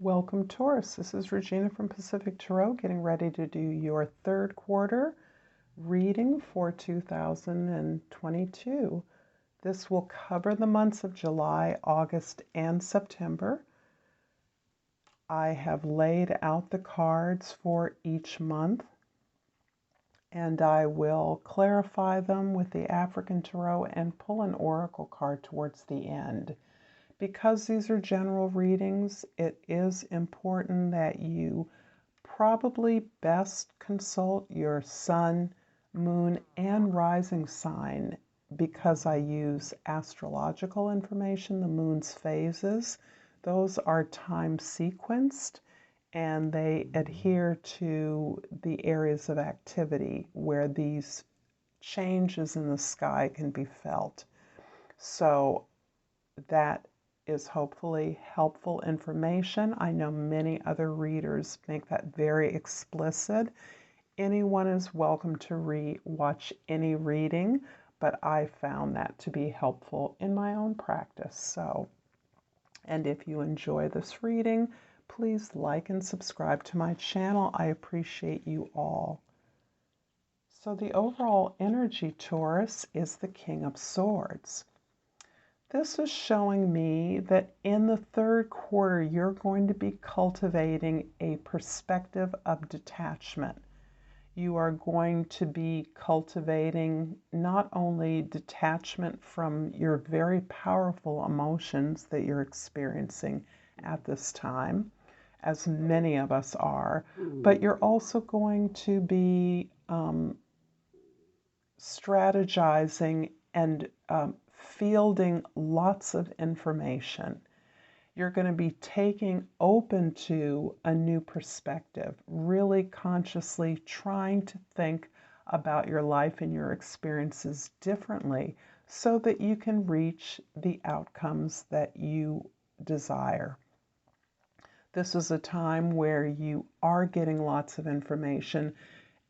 Welcome, Taurus. This is Regina from Pacific Tarot, getting ready to do your third quarter reading for 2022. This will cover the months of July, August, and September. I have laid out the cards for each month, and I will clarify them with the African Tarot and pull an oracle card towards the end. Because these are general readings, it is important that you probably best consult your sun, moon, and rising sign, because I use astrological information, the moon's phases. Those are time sequenced and they adhere to the areas of activity where these changes in the sky can be felt. So that is hopefully helpful information. I know many other readers make that very explicit. Anyone is welcome to watch any reading, but I found that to be helpful in my own practice. And if you enjoy this reading, please like and subscribe to my channel. I appreciate you all. So the overall energy, Taurus, is the King of Swords. This is showing me that in the third quarter, you're going to be cultivating a perspective of detachment. You are going to be cultivating not only detachment from your very powerful emotions that you're experiencing at this time, as many of us are, but you're also going to be strategizing and fielding lots of information. You're going to be open to a new perspective, really consciously trying to think about your life and your experiences differently so that you can reach the outcomes that you desire. This is a time where you are getting lots of information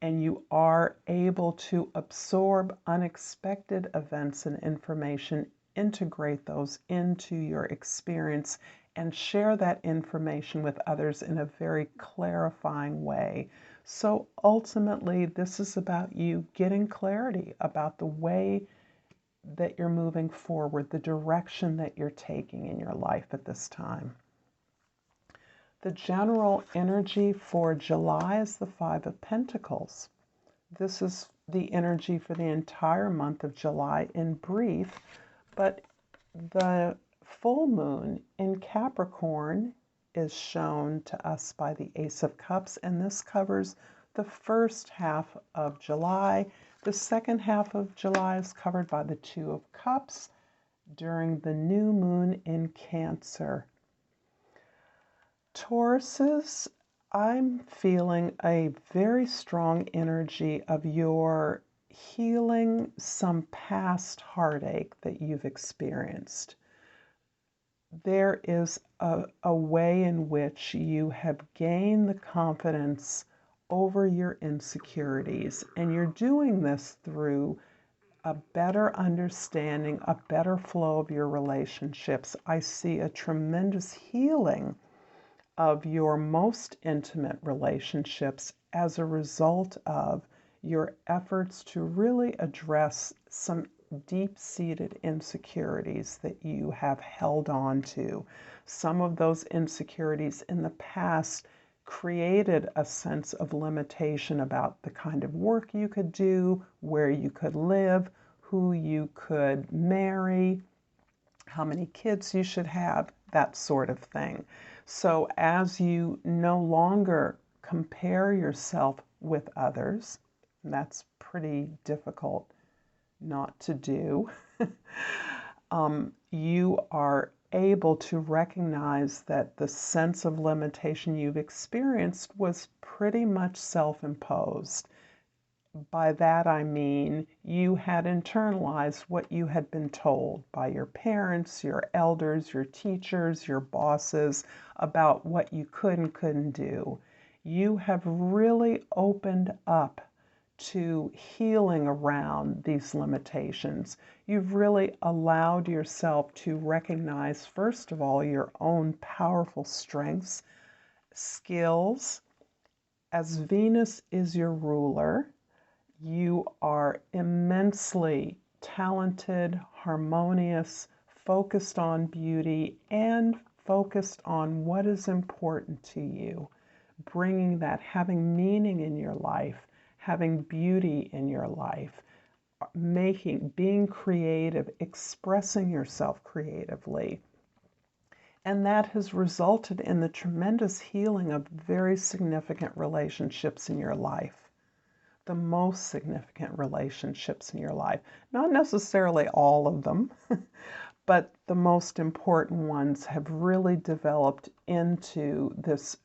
and you are able to absorb unexpected events and information, integrate those into your experience, and share that information with others in a very clarifying way. So ultimately, this is about you getting clarity about the way that you're moving forward, the direction that you're taking in your life at this time. The general energy for July is the Five of Pentacles. This is the energy for the entire month of July in brief, but the full moon in Capricorn is shown to us by the Ace of Cups, and this covers the first half of July. The second half of July is covered by the Two of Cups during the new moon in Cancer. Tauruses, I'm feeling a very strong energy of your healing some past heartache that you've experienced. There is a way in which you have gained the confidence over your insecurities, and you're doing this through a better understanding, a better flow of your relationships. I see a tremendous healing of your most intimate relationships as a result of your efforts to really address some deep-seated insecurities that you have held on to. Some of those insecurities in the past created a sense of limitation about the kind of work you could do, where you could live, who you could marry, how many kids you should have, that sort of thing. So as you no longer compare yourself with others, and that's pretty difficult not to do, you are able to recognize that the sense of limitation you've experienced was pretty much self-imposed. By that I mean you had internalized what you had been told by your parents, your elders, your teachers, your bosses about what you could and couldn't do. You have really opened up to healing around these limitations. You've really allowed yourself to recognize, first of all, your own powerful strengths, skills. As Venus is your ruler, you are immensely talented, harmonious, focused on beauty, and focused on what is important to you. Bringing that, having meaning in your life, having beauty in your life, being creative, expressing yourself creatively. And that has resulted in the tremendous healing of very significant relationships in your life. The most significant relationships in your life. Not necessarily all of them, but the most important ones have really developed into this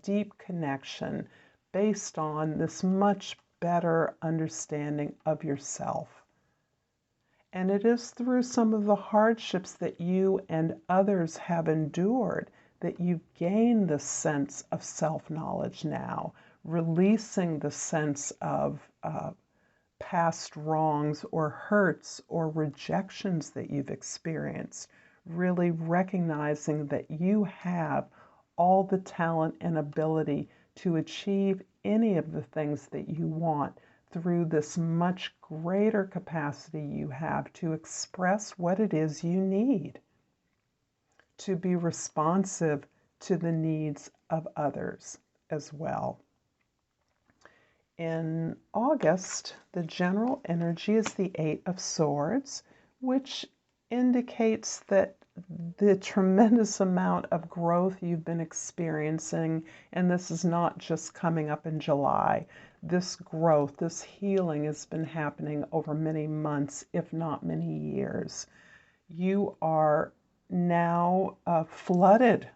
deep connection based on this much better understanding of yourself. And it is through some of the hardships that you and others have endured that you've gained this sense of self-knowledge now, releasing the sense of past wrongs or hurts or rejections that you've experienced, really recognizing that you have all the talent and ability to achieve any of the things that you want through this much greater capacity you have to express what it is you need, to be responsive to the needs of others as well. In August, the general energy is the Eight of Swords, which indicates that the tremendous amount of growth you've been experiencing, and this is not just coming up in July. This growth, this healing has been happening over many months, if not many years. You are now flooded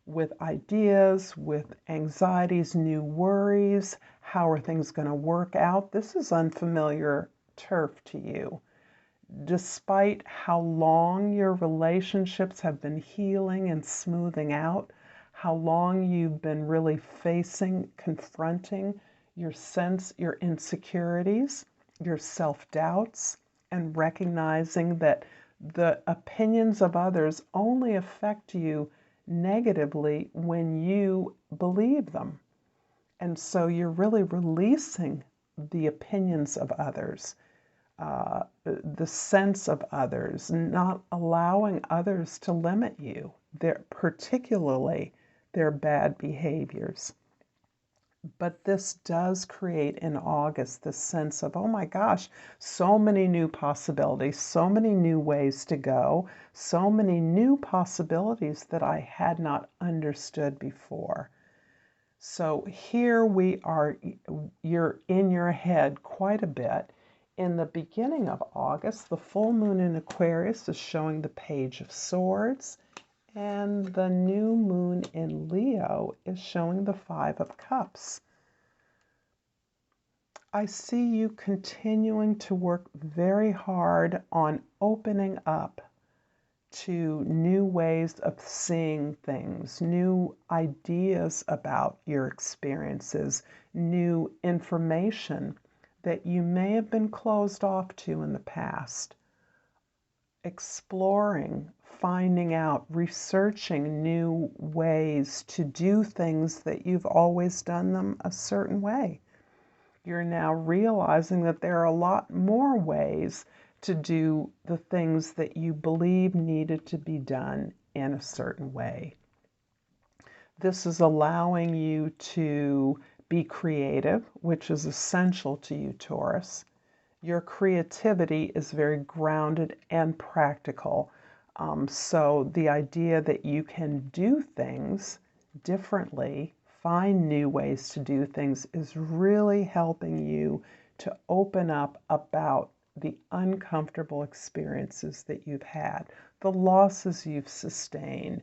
with ideas, with anxieties, new worries. How are things going to work out? This is unfamiliar turf to you. Despite how long your relationships have been healing and smoothing out, how long you've been really facing, confronting your insecurities, your self-doubts, and recognizing that the opinions of others only affect you negatively when you believe them. And so you're really releasing the opinions of others, the sense of others, not allowing others to limit you, particularly their bad behaviors. But this does create in August this sense of, oh my gosh, so many new possibilities, so many new ways to go, so many new possibilities that I had not understood before. So here we are, you're in your head quite a bit. In the beginning of August, the full moon in Aquarius is showing the Page of Swords, and the new moon in Leo is showing the Five of Cups. I see you continuing to work very hard on opening up to new ways of seeing things, new ideas about your experiences, new information that you may have been closed off to in the past. Exploring, finding out, researching new ways to do things that you've always done them a certain way. You're now realizing that there are a lot more ways to do the things that you believe needed to be done in a certain way. This is allowing you to be creative, which is essential to you, Taurus. Your creativity is very grounded and practical. So the idea that you can do things differently, find new ways to do things, is really helping you to open up about the uncomfortable experiences that you've had, the losses you've sustained,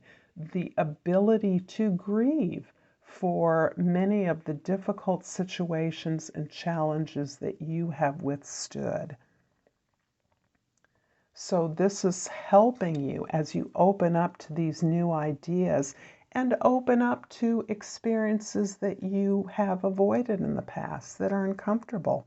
the ability to grieve for many of the difficult situations and challenges that you have withstood. So this is helping you as you open up to these new ideas and open up to experiences that you have avoided in the past that are uncomfortable.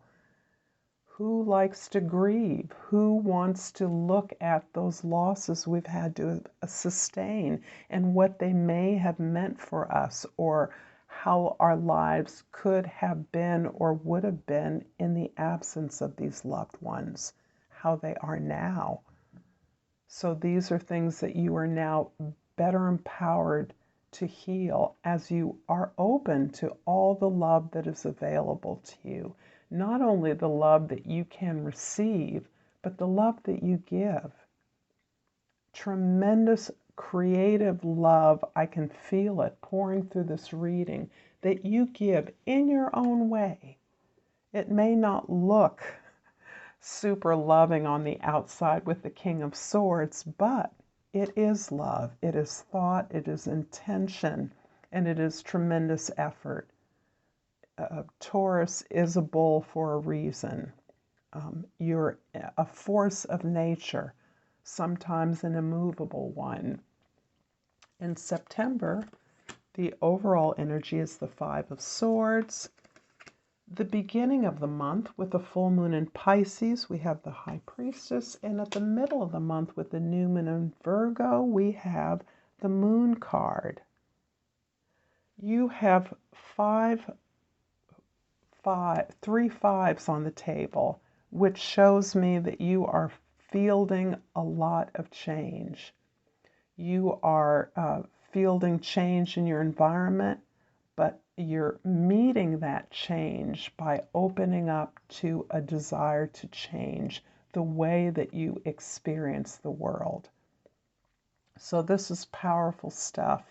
Who likes to grieve? Who wants to look at those losses we've had to sustain and what they may have meant for us, or how our lives could have been or would have been in the absence of these loved ones, how they are now. So these are things that you are now better empowered to heal as you are open to all the love that is available to you. Not only the love that you can receive, but the love that you give. Tremendous creative love, I can feel it pouring through this reading, that you give in your own way. It may not look super loving on the outside with the King of Swords, but it is love, it is thought, it is intention, and it is tremendous effort. Taurus is a bull for a reason. You're a force of nature, sometimes an immovable one. In September, the overall energy is the Five of Swords. The beginning of the month with the full moon in Pisces, we have the High Priestess, and at the middle of the month with the new moon in Virgo, we have the Moon card. You have three fives on the table, which shows me that you are fielding a lot of change. You are fielding change in your environment, but you're meeting that change by opening up to a desire to change the way that you experience the world. So this is powerful stuff,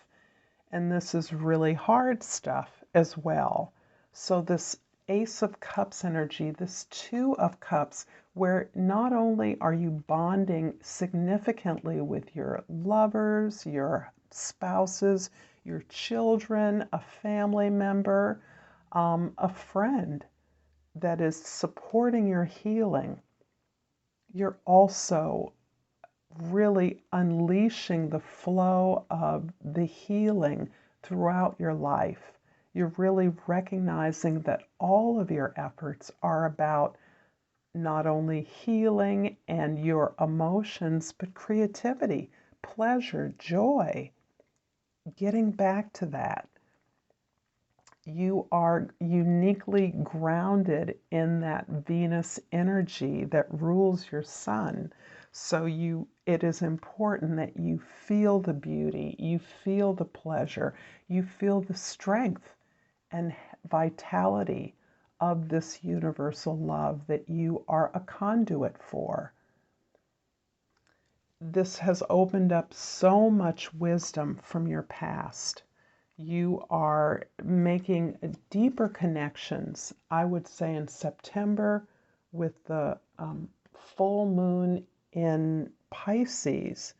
and this is really hard stuff as well. So this Ace of Cups energy, this Two of Cups, where not only are you bonding significantly with your lovers, your spouses, your children, a family member, a friend that is supporting your healing, you're also really unleashing the flow of the healing throughout your life. You're really recognizing that all of your efforts are about not only healing and your emotions, but creativity, pleasure, joy. Getting back to that. You are uniquely grounded in that Venus energy that rules your sun. So it is important that you feel the beauty, you feel the pleasure, you feel the strength and vitality of this universal love that you are a conduit for. This has opened up so much wisdom from your past. You are making deeper connections, I would say, in September with the full moon in Pisces,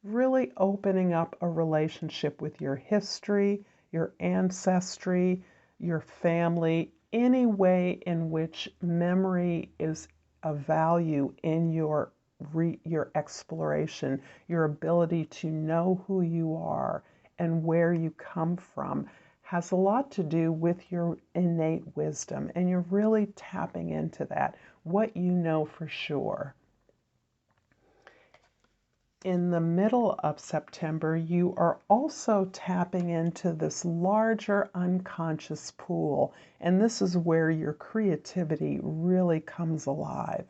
really opening up a relationship with your history, your ancestry, your family, any way in which memory is of value in your exploration, your ability to know who you are and where you come from has a lot to do with your innate wisdom, and you're really tapping into that, what you know for sure. In the middle of September, you are also tapping into this larger unconscious pool, and this is where your creativity really comes alive,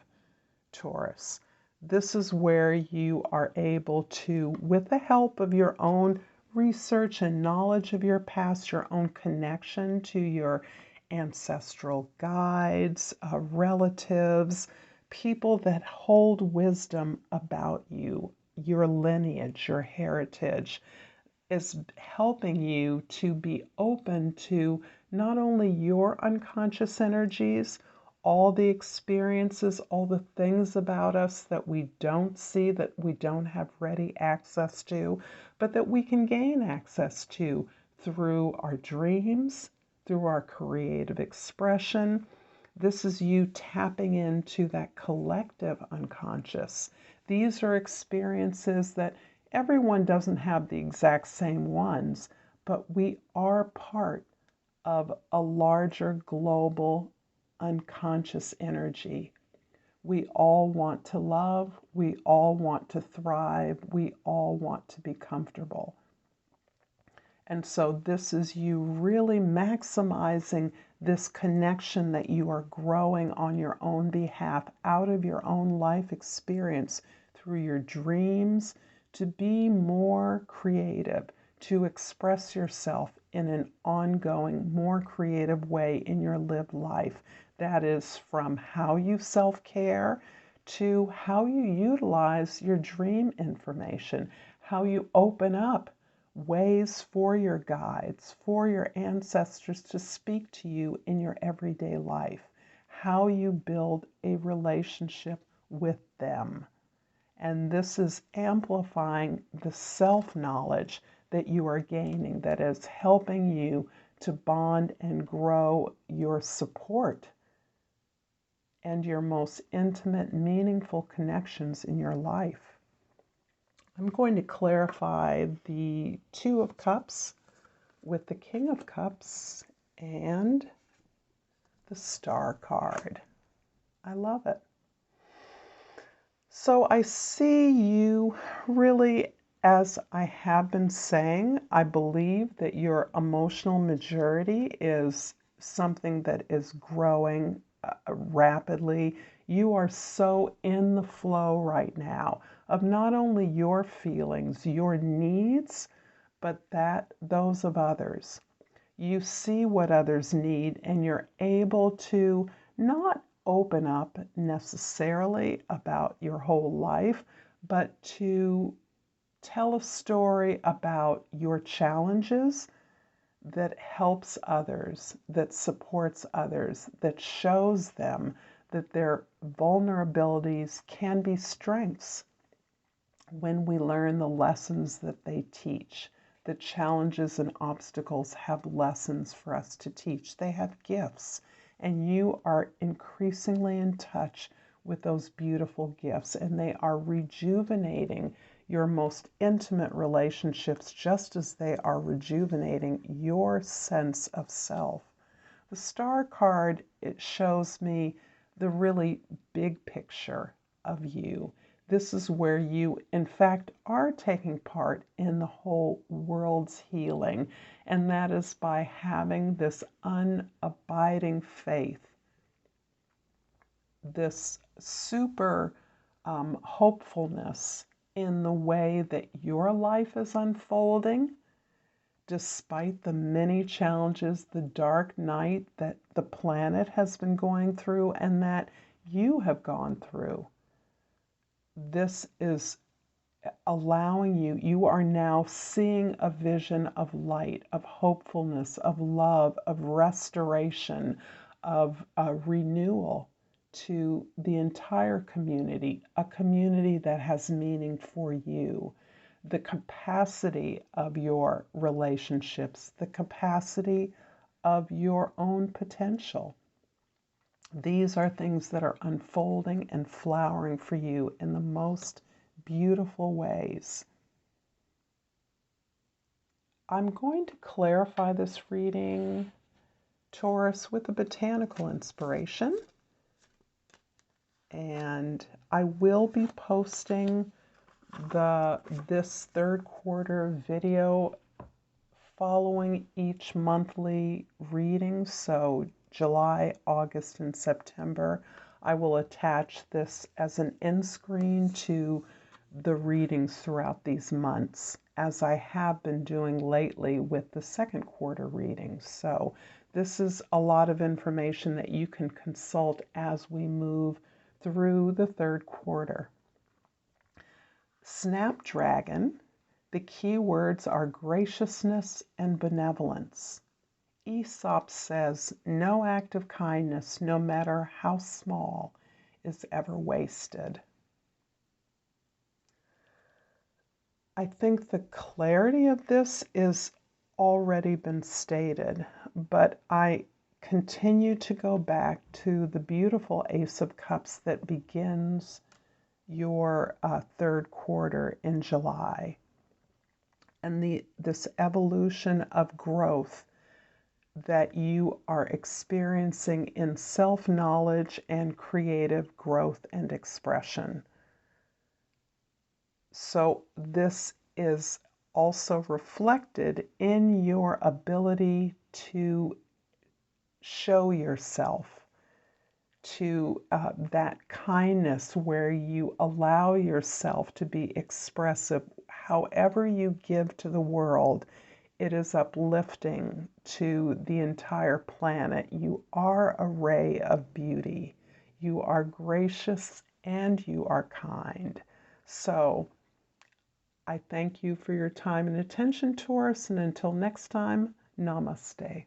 Taurus. This is where you are able to, with the help of your own research and knowledge of your past, your own connection to your ancestral guides, relatives, people that hold wisdom about you, your lineage, your heritage, is helping you to be open to not only your unconscious energies, all the experiences, all the things about us that we don't see, that we don't have ready access to, but that we can gain access to through our dreams, through our creative expression. This is you tapping into that collective unconscious. These are experiences that everyone doesn't have the exact same ones, but we are part of a larger global unconscious energy. We all want to love. We all want to thrive. We all want to be comfortable. And so this is you really maximizing this connection that you are growing on your own behalf out of your own life experience through your dreams to be more creative, to express yourself in an ongoing, more creative way in your lived life. That is from how you self-care to how you utilize your dream information, how you open up ways for your guides, for your ancestors to speak to you in your everyday life, how you build a relationship with them. And this is amplifying the self-knowledge that you are gaining that is helping you to bond and grow your support and your most intimate, meaningful connections in your life. I'm going to clarify the Two of Cups with the King of Cups and the Star card. I love it. So I see you really, as I have been saying, I believe that your emotional maturity is something that is growing rapidly. You are so in the flow right now of not only your feelings, your needs, but those of others. You see what others need and you're able to not open up necessarily about your whole life, but to tell a story about your challenges that helps others, that supports others, that shows them that their vulnerabilities can be strengths when we learn the lessons that they teach. The challenges and obstacles have lessons for us to teach. They have gifts, and you are increasingly in touch with those beautiful gifts, and they are rejuvenating your most intimate relationships just as they are rejuvenating your sense of self. The Star card, it shows me the really big picture of you. This is where you, in fact, are taking part in the whole world's healing, and that is by having this unabiding faith, this super hopefulness in the way that your life is unfolding, despite the many challenges, the dark night that the planet has been going through and that you have gone through. This is allowing you are now seeing a vision of light, of hopefulness, of love, of restoration, of renewal to the entire community, a community that has meaning for you. The capacity of your relationships, the capacity of your own potential. These are things that are unfolding and flowering for you in the most beautiful ways. I'm going to clarify this reading, Taurus, with a botanical inspiration. And I will be posting this third quarter video following each monthly reading. So July, August, and September. I will attach this as an end screen to the readings throughout these months, as I have been doing lately with the second quarter readings. So this is a lot of information that you can consult as we move through the third quarter. Snapdragon, the key words are graciousness and benevolence. Aesop says, no act of kindness, no matter how small, is ever wasted. I think the clarity of this is already been stated, but I continue to go back to the beautiful Ace of Cups that begins your third quarter in July. And this evolution of growth that you are experiencing in self-knowledge and creative growth and expression. So this is also reflected in your ability to show yourself, to that kindness where you allow yourself to be expressive. However you give to the world, it is uplifting to the entire planet. You are a ray of beauty. You are gracious and you are kind. So I thank you for your time and attention, Taurus, and until next time, namaste.